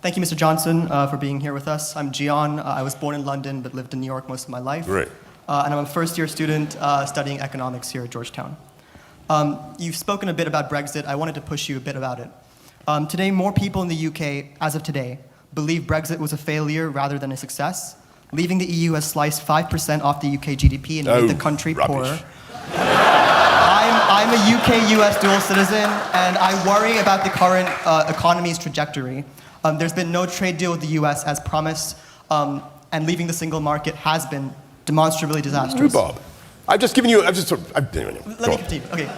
Thank you, Mr. Johnson, for being here with us. I'm Jiyon. I was born in London but lived in New York most of my life. Great. And I'm a first-year student studying economics here at Georgetown. You've spoken a bit about Brexit. I wanted to push you a bit about it. Today, more people in the UK, as of today, believe Brexit was a failure rather than a success. Leaving the EU has sliced 5% off the UK GDP and made the country poorer. I'm a UK-US dual citizen, and I worry about the current economy's trajectory. There's been no trade deal with the US as promised, and leaving the single market has been demonstrably disastrous. Bob, I've just given you, Let me continue. Okay.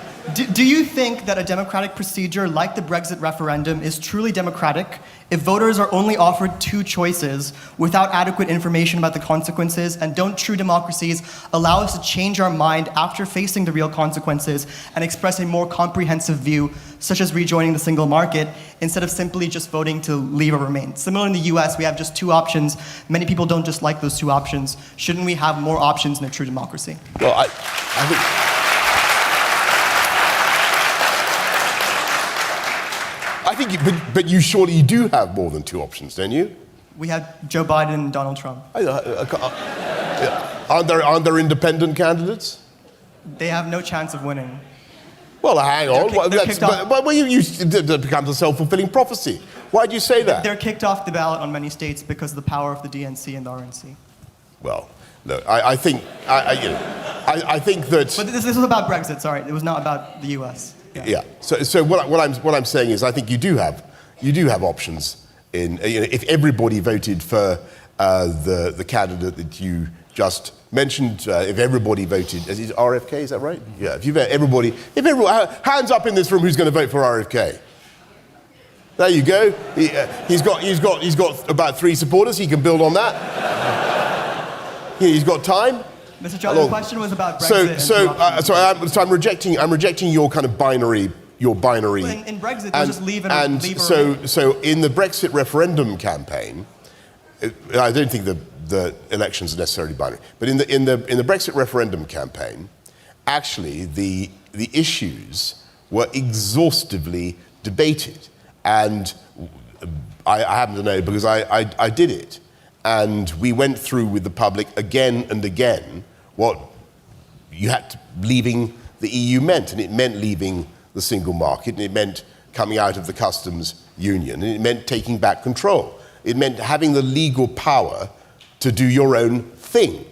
Do you think that a democratic procedure like the Brexit referendum is truly democratic if voters are only offered two choices without adequate information about the consequences, and don't true democracies allow us to change our mind after facing the real consequences and express a more comprehensive view, such as rejoining the single market, instead of simply just voting to leave or remain? Similar in the US, we have just two options. Many people don't just like those two options. Shouldn't we have more options in a true democracy? Well, I think... but you surely do have more than two options, don't you? We have Joe Biden and Donald Trump. Aren't there independent candidates? They have no chance of winning. Well, hang on. That becomes a self-fulfilling prophecy. Why do you say that? They're kicked off the ballot on many states because of the power of the DNC and the RNC. Well, look, I think that... But this was about Brexit, sorry. It was not about the US. Yeah. So what I'm saying is, I think you do have options in. If everybody voted for the candidate that you just mentioned, if everybody voted, is it RFK? Is that right? Yeah. If everybody, hands up in this room, who's going to vote for RFK? There you go. He's got about 3 supporters. He can build on that. He's got time. Mr. Johnson, the question was about Brexit. So I'm rejecting your kind of binary. Well, in Brexit, they'll just leave and leave. So in the Brexit referendum campaign, I don't think the elections are necessarily binary. But in the Brexit referendum campaign, actually the issues were exhaustively debated, and I happen to know because I did it, and we went through with the public again and again what leaving the EU meant, and it meant leaving the single market, and it meant coming out of the customs union, and it meant taking back control. It meant having the legal power to do your own thing.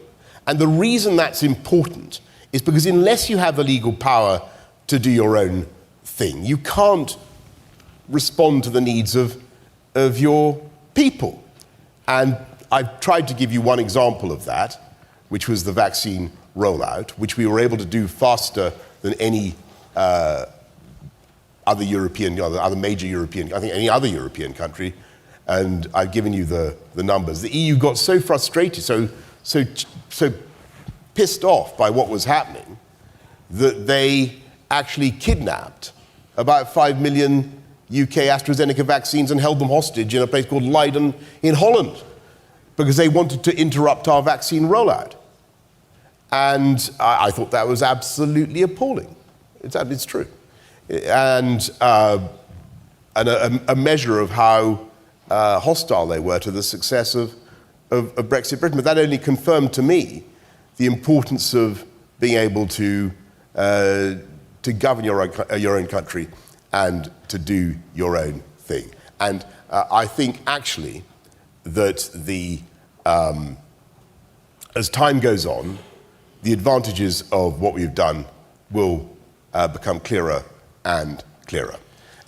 And the reason that's important is because unless you have the legal power to do your own thing, you can't respond to the needs of your people. And I've tried to give you one example of that, which was the vaccine rollout, which we were able to do faster than any other major European, I think any other European country, and I've given you the numbers. The EU got so frustrated, so pissed off by what was happening, that they actually kidnapped about 5 million UK AstraZeneca vaccines and held them hostage in a place called Leiden in Holland, because they wanted to interrupt our vaccine rollout. And I thought that was absolutely appalling. It's true. And a measure of how hostile they were to the success of Brexit Britain. But that only confirmed to me the importance of being able to govern your own country and to do your own thing. And I think actually that as time goes on, the advantages of what we've done will become clearer and clearer.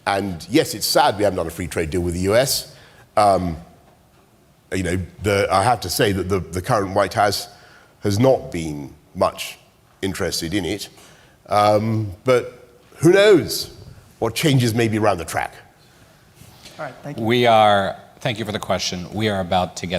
And yes, it's sad we haven't done a free trade deal with the US. I have to say that the current White House has not been much interested in it. But who knows what changes may be around the track. All right, thank you. Thank you for the question. We are about to get